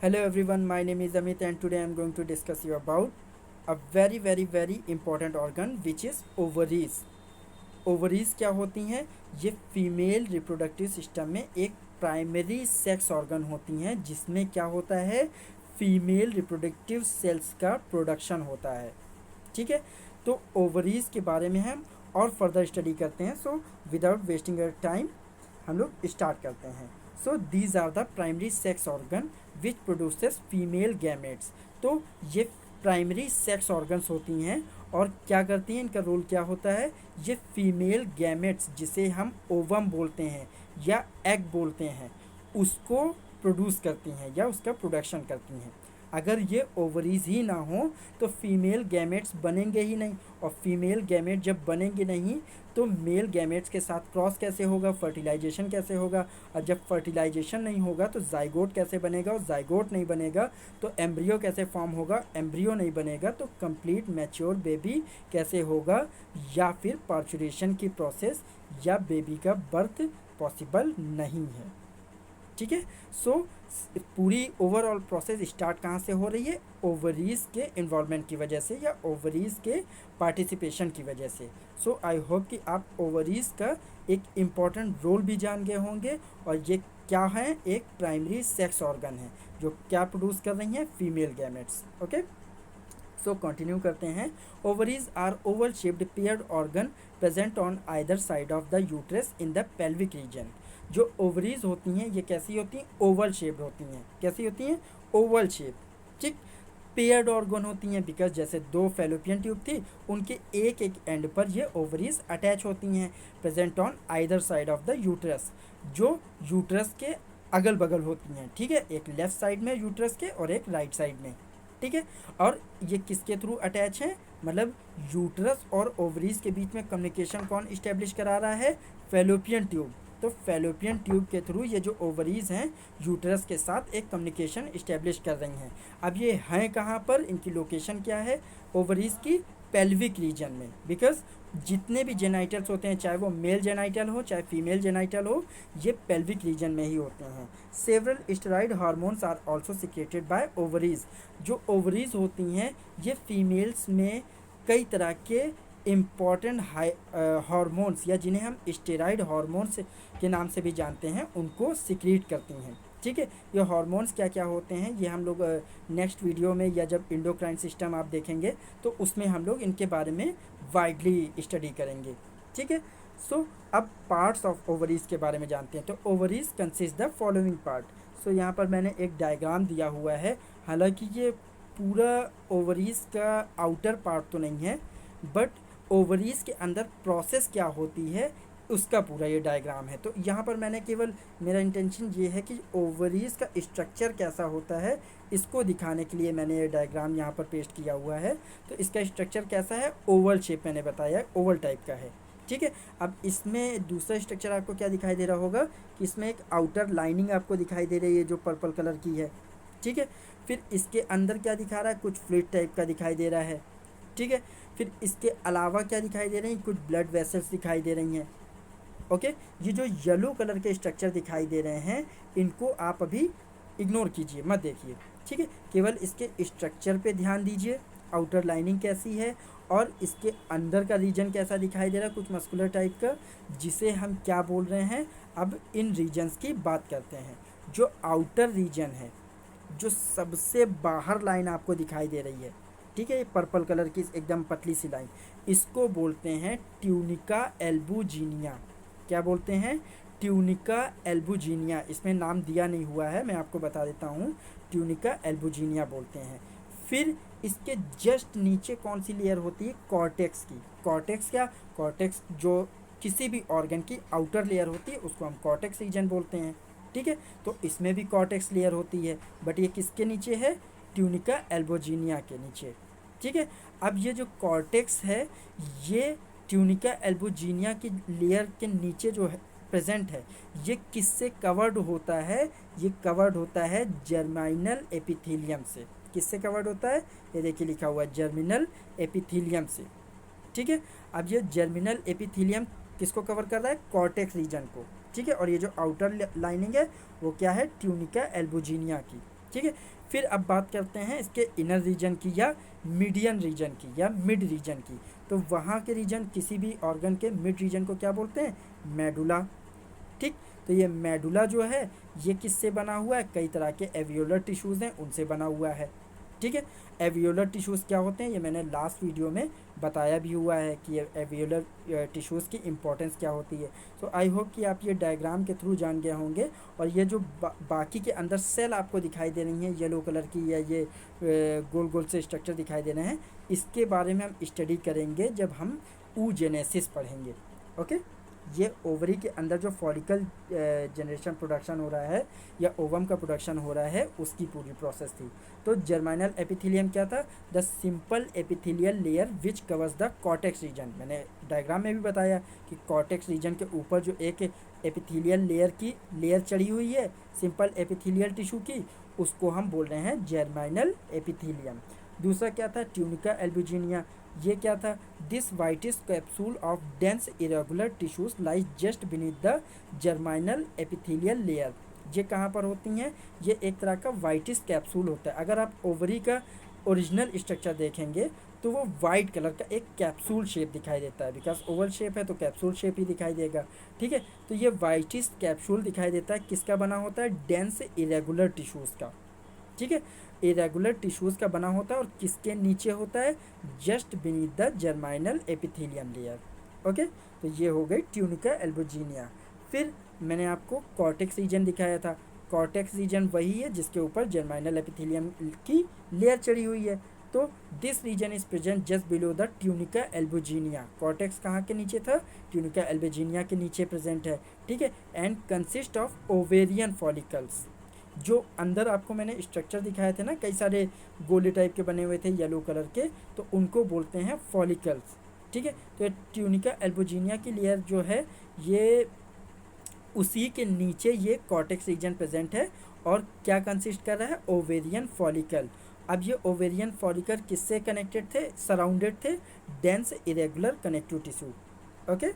Hello everyone, my name is Amit and today I am going to discuss you about a very important organ which is ovaries. Ovaries क्या होती हैं? ये female reproductive system में एक primary sex organ होती हैं जिसमें क्या होता है, फीमेल रिप्रोडक्टिव सेल्स का प्रोडक्शन होता है। ठीक है, तो ओवरीज के बारे में हम और फर्दर स्टडी करते हैं। So without wasting your time हम लोग स्टार्ट करते हैं। So these are the primary sex organ which produces female gametes. तो ये प्राइमरी सेक्स ऑर्गन्स होती हैं और क्या करती हैं, इनका रोल क्या होता है, ये फीमेल गैमेट्स जिसे हम ओवम बोलते हैं या एग बोलते हैं उसको प्रोड्यूस करती हैं या उसका प्रोडक्शन करती हैं। अगर ये ओवरीज ही ना हो तो फीमेल गैमेट्स बनेंगे ही नहीं, और फीमेल गैमेट जब बनेंगे नहीं तो मेल गैमेट्स के साथ क्रॉस कैसे होगा, फर्टिलाइजेशन कैसे होगा, और जब फर्टिलाइजेशन नहीं होगा तो जाइगोट कैसे बनेगा, और जाइगोट नहीं बनेगा तो एम्ब्रियो कैसे फॉर्म होगा, एम्ब्रियो नहीं बनेगा तो कंप्लीट मैच्योर बेबी कैसे होगा, या फिर पार्चुरेशन की प्रोसेस या बेबी का बर्थ पॉसिबल नहीं है। ठीक है, सो पूरी ओवरऑल प्रोसेस स्टार्ट कहाँ से हो रही है, ओवरीज के इन्वॉल्वमेंट की वजह से या ओवरीज के पार्टिसिपेशन की वजह से। सो आई होप कि आप ओवरीज का एक इम्पॉर्टेंट रोल भी जान गए होंगे, और ये क्या है, एक प्राइमरी सेक्स ऑर्गन है जो क्या प्रोड्यूस कर रही हैं, female gametes. Okay, so continue करते हैं। Ovaries are oval shaped paired organ present on either side of the uterus in the pelvic region. जो ओवरीज होती हैं ये कैसी होती हैं, ओवल शेप्ड होती हैं। कैसी होती हैं, ओवल शेप। ठीक, पेयर्ड ऑर्गन होती हैं बिकॉज जैसे दो फेलोपियन ट्यूब थी उनके एक एक एंड पर ये ओवरीज अटैच होती हैं। Present on either side of the uterus, जो यूट्रस के अगल बगल होती हैं। ठीक है, एक लेफ्ट साइड में यूट्रस के और एक राइट साइड में। ठीक है, और ये किसके थ्रू अटैच है, मतलब यूट्रस और ओवरीज के बीच में कम्युनिकेशन कौन इस्टेब्लिश करा रहा है, फेलोपियन ट्यूब। तो फेलोपियन ट्यूब के थ्रू ये जो ओवरीज हैं यूट्रस के साथ एक कम्युनिकेशन इस्टेब्लिश कर रही हैं। अब ये हैं कहाँ पर, इनकी लोकेशन क्या है, ओवरीज की पेल्विक रीजन में। बिकॉज जितने भी जेनाइटल्स होते हैं, चाहे वो मेल जेनाइटल हो चाहे फीमेल जेनाइटल हो, ये पेल्विक रीजन में ही होते हैं। Several steroid hormones are also secreted by ovaries. जो ओवरीज होती हैं ये फीमेल्स में कई तरह के इम्पॉर्टेंट हार्मोन्स या जिन्हें हम स्टेरॉइड हार्मोन्स के नाम से भी जानते हैं उनको सिक्रीट करती हैं। ठीक है, ये हार्मोन्स क्या क्या होते हैं ये हम लोग नेक्स्ट वीडियो में या जब इंडोक्राइन सिस्टम आप देखेंगे तो उसमें हम लोग इनके बारे में वाइडली स्टडी करेंगे। ठीक है, सो अब पार्ट्स ऑफ ओवरीज के बारे में जानते हैं। तो ovaries consist the following part. So यहाँ पर मैंने एक डायग्राम दिया हुआ है, हालांकि ये पूरा ओवरीज का आउटर पार्ट तो नहीं है, बट ओवरीज के अंदर प्रोसेस क्या होती है उसका पूरा ये डायग्राम है। तो यहाँ पर मैंने केवल, मेरा इंटेंशन ये है कि ओवरीज का स्ट्रक्चर कैसा होता है इसको दिखाने के लिए मैंने ये डायग्राम यहाँ पर पेस्ट किया हुआ है। तो इसका स्ट्रक्चर कैसा है, ओवल शेप मैंने बताया, ओवल टाइप का है। ठीक है, अब इसमें दूसरा स्ट्रक्चर आपको क्या दिखाई दे रहा होगा कि इसमें एक आउटर लाइनिंग आपको दिखाई दे रही है जो पर्पल कलर की है। ठीक है, फिर इसके अंदर क्या दिखा रहा है, कुछ फ्लूइड टाइप का दिखाई दे रहा है। ठीक है, फिर इसके अलावा क्या दिखाई दे रही हैं, कुछ ब्लड वेसल्स दिखाई दे रही हैं। ओके, ये जो येलो कलर के स्ट्रक्चर दिखाई दे रहे हैं इनको आप अभी इग्नोर कीजिए, मत देखिए। ठीक है, केवल इसके स्ट्रक्चर पे ध्यान दीजिए, आउटर लाइनिंग कैसी है और इसके अंदर का रीजन कैसा दिखाई दे रहा है, कुछ मस्कुलर टाइप का, जिसे हम क्या बोल रहे हैं। अब इन रीजन्स की बात करते हैं। जो आउटर रीजन है, जो सबसे बाहर लाइन आपको दिखाई दे रही है, ठीक है, ये पर्पल कलर की एकदम पतली सी लाइन, इसको बोलते हैं ट्यूनिका एल्बुजिनिया। क्या बोलते हैं, ट्यूनिका एल्बुजिनिया। इसमें नाम दिया नहीं हुआ है, मैं आपको बता देता हूँ, ट्यूनिका एल्बुजिनिया बोलते हैं। फिर इसके जस्ट नीचे कौन सी लेयर होती है, कॉर्टेक्स की। कॉर्टेक्स क्या, कॉर्टेक्स जो किसी भी ऑर्गन की आउटर लेयर होती है उसको हम कॉर्टेक्स रीजन बोलते हैं। ठीक है, तो इसमें भी कॉर्टेक्स लेयर होती है, बट ये किसके नीचे है, ट्यूनिका एल्बुजिनिया के नीचे। ठीक है, अब ये जो कॉर्टेक्स है ये ट्यूनिका एल्बुजिनिया की लेयर के नीचे जो है प्रेजेंट है, ये किससे कवर्ड होता है, ये कवर्ड होता है जर्मिनल एपिथेलियम से। किससे कवर्ड होता है, ये देखिए लिखा हुआ है जर्मिनल एपिथेलियम से। ठीक है, अब ये जर्मिनल एपिथेलियम किसको कवर कर रहा है, कॉर्टेक्स रीजन को। ठीक है, और ये जो आउटर लाइनिंग है वो क्या है, ट्यूनिका एल्बुजिनिया की। ठीक है। फिर अब बात करते हैं इसके इनर रीजन की या मीडियन रीजन की या मिड रीजन की। तो वहाँ के रीजन, किसी भी ऑर्गन के मिड रीजन को क्या बोलते हैं? मेडुला। ठीक। तो ये मेडुला जो है ये किससे बना हुआ है? कई तरह के एवियोलर टिश्यूज़ हैं उनसे बना हुआ है। ठीक है। एवियोलर टिश्यूज़ क्या होते हैं ये मैंने लास्ट वीडियो में बताया भी हुआ है कि ये एवियोलर टिश्यूज़ की इम्पोर्टेंस क्या होती है। तो आई होप कि आप ये डायग्राम के थ्रू जान गए होंगे। और ये जो बाकी के अंदर सेल आपको दिखाई दे रही हैं येलो कलर की, या ये गोल गोल से स्ट्रक्चर दिखाई दे रहे हैं, इसके बारे में हम स्टडी करेंगे जब हम oogenesis पढ़ेंगे। ओके। ये ओवरी के अंदर जो फॉलिकल जनरेशन प्रोडक्शन हो रहा है या ओवम का प्रोडक्शन हो रहा है उसकी पूरी प्रोसेस थी। तो जर्मिनल एपिथेलियम क्या था? The simple epithelial layer which covers the cortex region. मैंने डायग्राम में भी बताया कि कॉर्टेक्स रीजन के ऊपर जो एक एपिथेलियल लेयर चढ़ी हुई है सिंपल एपिथेलियल टिश्यू की, उसको हम बोल रहे हैं जर्मिनल एपिथेलियम। दूसरा क्या था? Tunica albuginea. ये क्या था? This whitish capsule of dense irregular tissues lies just beneath the germinal epithelial layer. ये कहाँ पर होती हैं? ये एक तरह का वाइटिश कैप्सूल होता है। अगर आप ओवरी का ओरिजिनल स्ट्रक्चर देखेंगे तो वो वाइट कलर का एक कैप्सूल शेप दिखाई देता है, बिकॉज ओवल शेप है तो कैप्सूल शेप ही दिखाई देगा। ठीक है। तो ये वाइटिश कैप्सूल दिखाई देता है, किसका बना होता है? डेंस इरेगुलर टिश्यूज़ का। ठीक है। इरेगुलर टिश्यूज़ का बना होता है और किसके नीचे होता है? Just beneath the germinal epithelium layer. Okay. तो ये हो गई ट्यूनिका एल्बुजिनिया। फिर मैंने आपको कॉर्टेक्स रीजन दिखाया था। कॉर्टेक्स रीजन वही है जिसके ऊपर जर्मिनल एपिथेलियम की लेयर चढ़ी हुई है। तो this region is present just below the tunica albuginea. Cortex कहाँ के नीचे था? ट्यूनिका एल्बुजिनिया के नीचे प्रेजेंट है। ठीक है। And consist of ovarian follicles. जो अंदर आपको मैंने स्ट्रक्चर दिखाए थे ना, कई सारे गोले टाइप के बने हुए थे येलो कलर के, तो उनको बोलते हैं फॉलिकल्स। ठीक है। तो ट्यूनिका एल्बुजिनिया की लेयर जो है ये उसी के नीचे ये कॉर्टेक्स रीजन प्रेजेंट है और क्या कंसिस्ट कर रहा है? Ovarian follicle. अब ये ओवेरियन फॉलिकल किससे कनेक्टेड थे? सराउंडेड थे dense irregular connective tissue. Okay.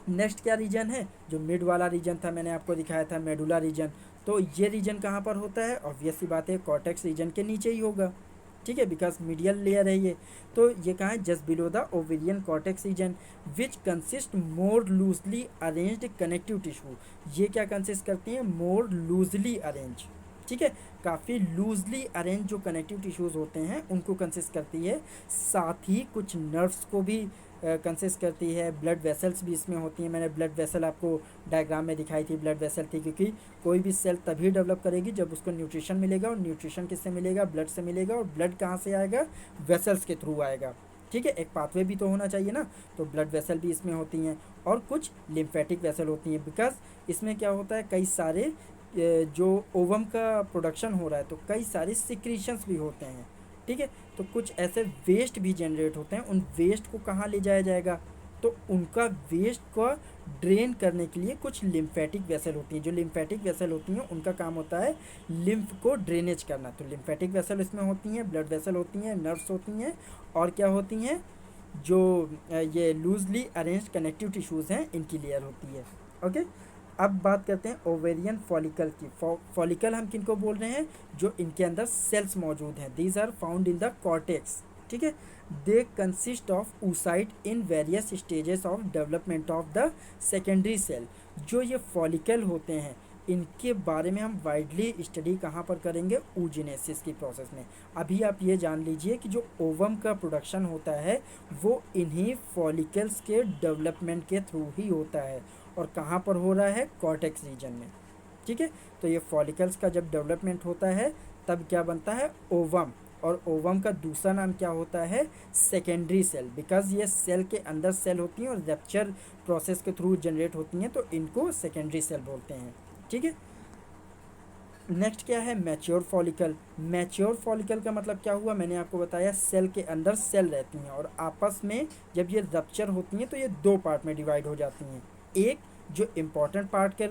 Next क्या रीजन है? जो मिड वाला रीजन था मैंने आपको दिखाया था, मेडुला रीजन। तो ये रीजन कहाँ पर होता है? ऑब्वियस सी बात है कॉर्टेक्स रीजन के नीचे ही होगा। ठीक है, बिकॉज मीडियल लेयर है ये। तो ये कहाँ है? Just below the ovarian cortex region which consist more loosely arranged connective tissue. ये क्या कंसिस्ट करती हैं? More loosely arrange. ठीक है। काफ़ी लूजली अरेंज जो कनेक्टिव टिश्यूज़ होते हैं उनको कंसिस्ट करती है। साथ ही कुछ नर्व्स को भी कंसिस्ट करती है। ब्लड वेसल्स भी इसमें होती हैं। मैंने ब्लड वेसल आपको डायग्राम में दिखाई थी, ब्लड वेसल थी, क्योंकि कोई भी सेल तभी डेवलप करेगी जब उसको न्यूट्रिशन मिलेगा, और न्यूट्रिशन किससे मिलेगा? ब्लड से मिलेगा। और ब्लड कहाँ से आएगा? वेसल्स के थ्रू आएगा। ठीक है। एक पाथवे भी तो होना चाहिए ना, तो ब्लड वेसल भी इसमें होती हैं और कुछ लिम्फेटिक वेसल होती हैं। बिकॉज इसमें क्या होता है, कई सारे जो ओवम का प्रोडक्शन हो रहा है तो कई सारे सिक्रीशंस भी होते हैं। ठीक है। तो कुछ ऐसे वेस्ट भी जनरेट होते हैं, उन वेस्ट को कहाँ ले जाया जाएगा? तो उनका वेस्ट को ड्रेन करने के लिए कुछ लिम्फेटिक वेसल होती हैं। जो लिम्फेटिक वेसल होती हैं उनका काम होता है लिम्फ को ड्रेनेज करना। तो लिम्फेटिक वेसल इसमें होती हैं, ब्लड वेसल होती हैं, नर्व्स होती हैं, और क्या होती हैं? जो ये लूजली अरेंज्ड कनेक्टिव टिश्यूज़ हैं इनकी लेयर होती है। ओके। अब बात करते हैं ओवेरियन फॉलिकल की। फॉलिकल हम किनको बोल रहे हैं? जो इनके अंदर सेल्स मौजूद हैं। These are found in the cortex. ठीक है। They consist of oocyte in various stages of development of the secondary cell. जो ये फॉलिकल होते हैं इनके बारे में हम वाइडली स्टडी कहाँ पर करेंगे? oogenesis की प्रोसेस में। अभी आप ये जान लीजिए कि जो ओवम का प्रोडक्शन होता है वो इन्हीं फॉलिकल्स के डेवलपमेंट के थ्रू ही होता है। और कहाँ पर हो रहा है? कॉर्टेक्स रीजन में। ठीक है। तो ये फॉलिकल्स का जब डेवलपमेंट होता है तब क्या बनता है? ओवम। और ओवम का दूसरा नाम क्या होता है? Secondary cell. बिकॉज ये सेल के अंदर सेल होती हैं और रप्चर प्रोसेस के थ्रू जनरेट होती हैं, तो इनको सेकेंडरी सेल बोलते हैं। ठीक है। नेक्स्ट क्या है? Mature follicle. मैच्योर फॉलिकल का मतलब क्या हुआ? मैंने आपको बताया सेल के अंदर सेल रहती हैं और आपस में जब ये रप्चर होती हैं तो ये दो पार्ट में डिवाइड हो जाती हैं। एक जो इम्पॉर्टेंट पार्ट के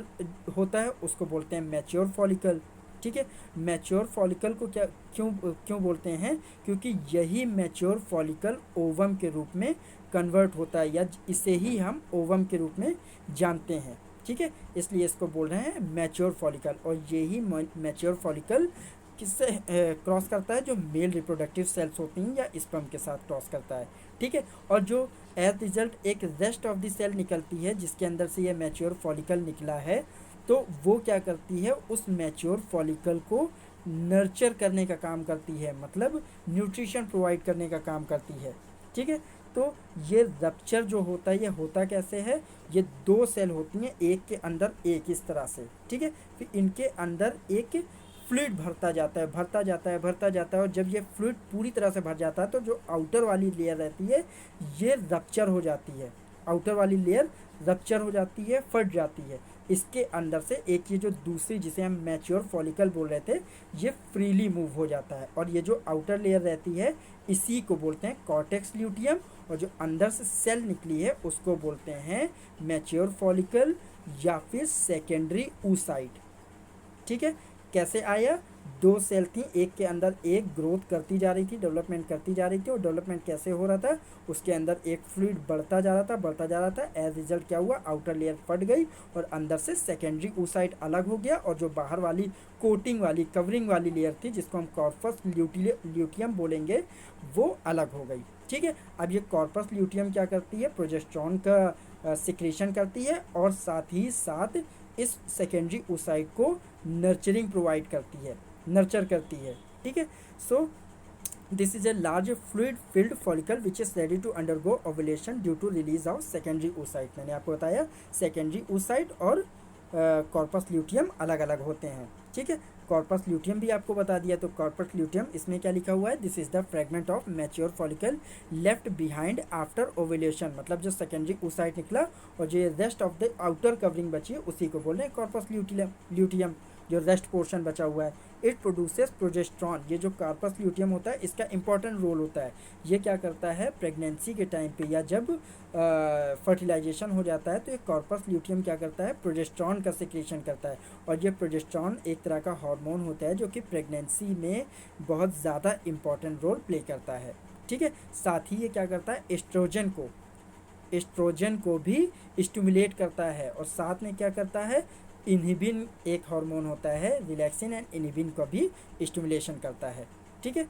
होता है उसको बोलते हैं मैच्योर फॉलिकल। ठीक है। मैच्योर फॉलिकल को क्या क्यों बोलते हैं? क्योंकि यही मैच्योर फॉलिकल ओवम के रूप में कन्वर्ट होता है, या इसे ही हम ओवम के रूप में जानते हैं। ठीक है, इसलिए इसको बोल रहे हैं मैच्योर फॉलिकल। और यही मैच्योर फॉलिकल किससे क्रॉस करता है, जो मेल रिप्रोडक्टिव सेल्स होती हैं या स्पर्म के साथ क्रॉस करता है। ठीक है, और जो एज रिजल्ट एक रेस्ट ऑफ द सेल निकलती है जिसके अंदर से ये मैच्योर फॉलिकल निकला है, तो वो क्या करती है, उस मैच्योर फॉलिकल को नर्चर करने का काम करती है, मतलब न्यूट्रिशन प्रोवाइड करने का काम करती है। ठीक है, तो ये रप्चर जो होता है ये होता कैसे है, ये दो सेल होती हैं एक के अंदर एक, इस तरह से। ठीक है, फिर इनके अंदर एक फ्लूइड भरता जाता है, भरता जाता है, भरता जाता है, और जब ये फ्लूइड पूरी तरह से भर जाता है तो जो आउटर वाली लेयर रहती है ये रप्चर हो जाती है, आउटर वाली लेयर रप्चर हो जाती है, फट जाती है। इसके अंदर से एक ये जो दूसरी जिसे हम मैच्योर फॉलिकल बोल रहे थे ये फ्रीली मूव हो जाता है, और ये जो आउटर लेयर रहती है इसी को बोलते हैं कॉर्टेक्स ल्यूटियम, और जो अंदर से सेल निकली है उसको बोलते हैं मैच्योर फॉलिकल या फिर सेकेंडरी oocyte। ठीक है, कैसे आया, दो सेल थी, एक के अंदर एक ग्रोथ करती जा रही थी, डेवलपमेंट करती जा रही थी, और डेवलपमेंट कैसे हो रहा था, उसके अंदर एक फ्लूइड बढ़ता जा रहा था, बढ़ता जा रहा था। एज रिजल्ट क्या हुआ, आउटर लेयर फट गई और अंदर से सेकेंडरी oocyte अलग हो गया, और जो बाहर वाली कोटिंग वाली कवरिंग वाली लेयर थी जिसको हम कॉर्पस ल्यूटियम बोलेंगे वो अलग हो गई। ठीक है, अब ये कॉर्पस ल्यूटियम क्या करती है, प्रोजेस्टेरॉन का सिक्रेशन करती है, और साथ ही साथ इस सेकेंडरी oocyte को नर्चरिंग प्रोवाइड करती है, नर्चर करती है। ठीक है, so this is a large fluid filled follicle which is ready to undergo ovulation due to release of secondary oocyte। मैंने आपको बताया सेकेंडरी oocyte और कॉर्पस ल्यूटियम अलग अलग होते हैं। ठीक है, कॉर्पस ल्यूटियम भी आपको बता दिया, तो कॉर्पस ल्यूटियम इसमें क्या लिखा हुआ है, this is the fragment of mature follicle left behind after ovulation, मतलब जो सेकेंडरी oocyte निकला और जो rest of the outer covering बची है उसी को बोल रहे हैं कॉर्पस ल्यूटियम, जो रेस्ट पोर्शन बचा हुआ है। इट प्रोड्यूसेस प्रोजेस्ट्रॉन, ये जो कॉर्पस ल्यूटियम होता है इसका इंपॉर्टेंट रोल होता है, ये क्या करता है प्रेगनेंसी के टाइम पे या जब फर्टिलाइजेशन हो जाता है तो ये कॉर्पस ल्यूटियम क्या करता है, प्रोजेस्ट्रॉन का सिक्रेशन करता है, और ये प्रोजेस्ट्रॉन एक तरह का हार्मोन होता है जो कि प्रेगनेंसी में बहुत ज़्यादा इंपॉर्टेंट रोल प्ले करता है। ठीक है, साथ ही ये क्या करता है, एस्ट्रोजन को भी स्टिमुलेट करता है, और साथ में क्या करता है, इनहिबिन एक हार्मोन होता है, रिलैक्सिन एंड इनहिबिन को भी स्टिमुलेशन करता है। ठीक है,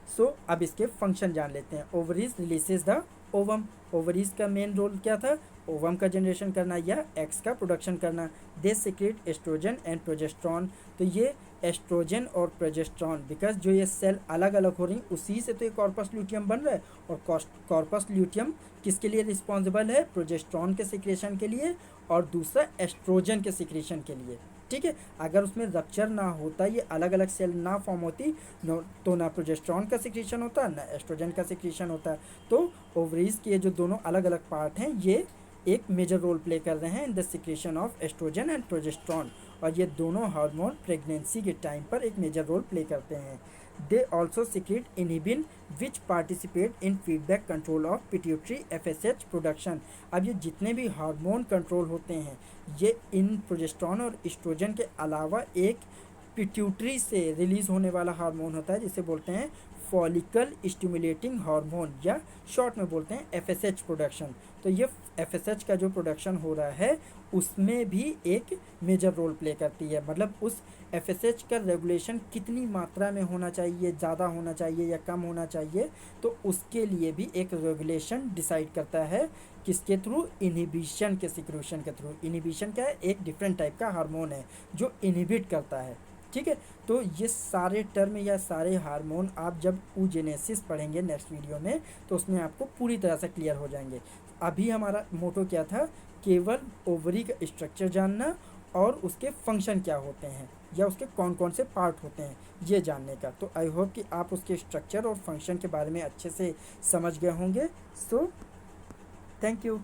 सो अब इसके फंक्शन जान लेते हैं। Ovaries releases the ovum, ovaries का मेन रोल क्या था, ओवम का जनरेशन करना या एग्स का प्रोडक्शन करना। दे सीक्रेट एस्ट्रोजन एंड प्रोजेस्ट्रॉन, तो ये एस्ट्रोजन और प्रोजेस्ट्रॉन, बिकॉज जो ये सेल अलग अलग हो रही उसी से तो ये कॉर्पस ल्यूटियम बन रहा है, और कॉर्पस ल्यूटियम किसके लिए रिस्पॉन्सिबल है, प्रोजेस्ट्रॉन के सिक्रेशन के लिए, और दूसरा एस्ट्रोजन के सिक्रेशन के लिए। ठीक है, अगर उसमें रप्चर ना होता, ये अलग अलग सेल ना फॉर्म होती तो ना प्रोजेस्ट्रॉन का सिक्रेशन होता ना एस्ट्रोजन का सिक्रेशन होता। तो ओवरीज के जो दोनों अलग अलग पार्ट हैं ये एक मेजर रोल प्ले कर रहे हैं in the secretion of oestrogen and progesterone, और ये दोनों हार्मोन प्रेगनेंसी के टाइम पर एक मेजर रोल प्ले करते हैं। They also secrete inhibin which participate in feedback control of pituitary FSH production. अब ये जितने भी हार्मोन कंट्रोल होते हैं ये इन प्रोजेस्ट्रॉन और एस्ट्रोजन के अलावा एक पिट्यूटरी से रिलीज होने वाला हार्मोन होता है जिसे बोलते हैं फॉलिकल स्टिमुलेटिंग हार्मोन, या शॉर्ट में बोलते हैं FSH प्रोडक्शन। तो ये FSH का जो प्रोडक्शन हो रहा है उसमें भी एक मेजर रोल प्ले करती है, मतलब उस FSH का रेगुलेशन कितनी मात्रा में होना चाहिए, ज़्यादा होना चाहिए या कम होना चाहिए, तो उसके लिए भी एक रेगुलेशन डिसाइड करता है, किसके थ्रू, इनहिबिशन के सिक्रेशन के थ्रू। इनहिबिशन क्या है, एक डिफरेंट टाइप का हार्मोन है जो इनहिबिट करता है। ठीक है, तो ये सारे टर्म या सारे हार्मोन आप जब oogenesis पढ़ेंगे नेक्स्ट वीडियो में तो उसमें आपको पूरी तरह से क्लियर हो जाएंगे। अभी हमारा मोटो क्या था, केवल ओवरी का स्ट्रक्चर जानना और उसके फंक्शन क्या होते हैं या उसके कौन कौन से पार्ट होते हैं ये जानने का। तो आई होप कि आप उसके स्ट्रक्चर और फंक्शन के बारे में अच्छे से समझ गए होंगे। So thank you.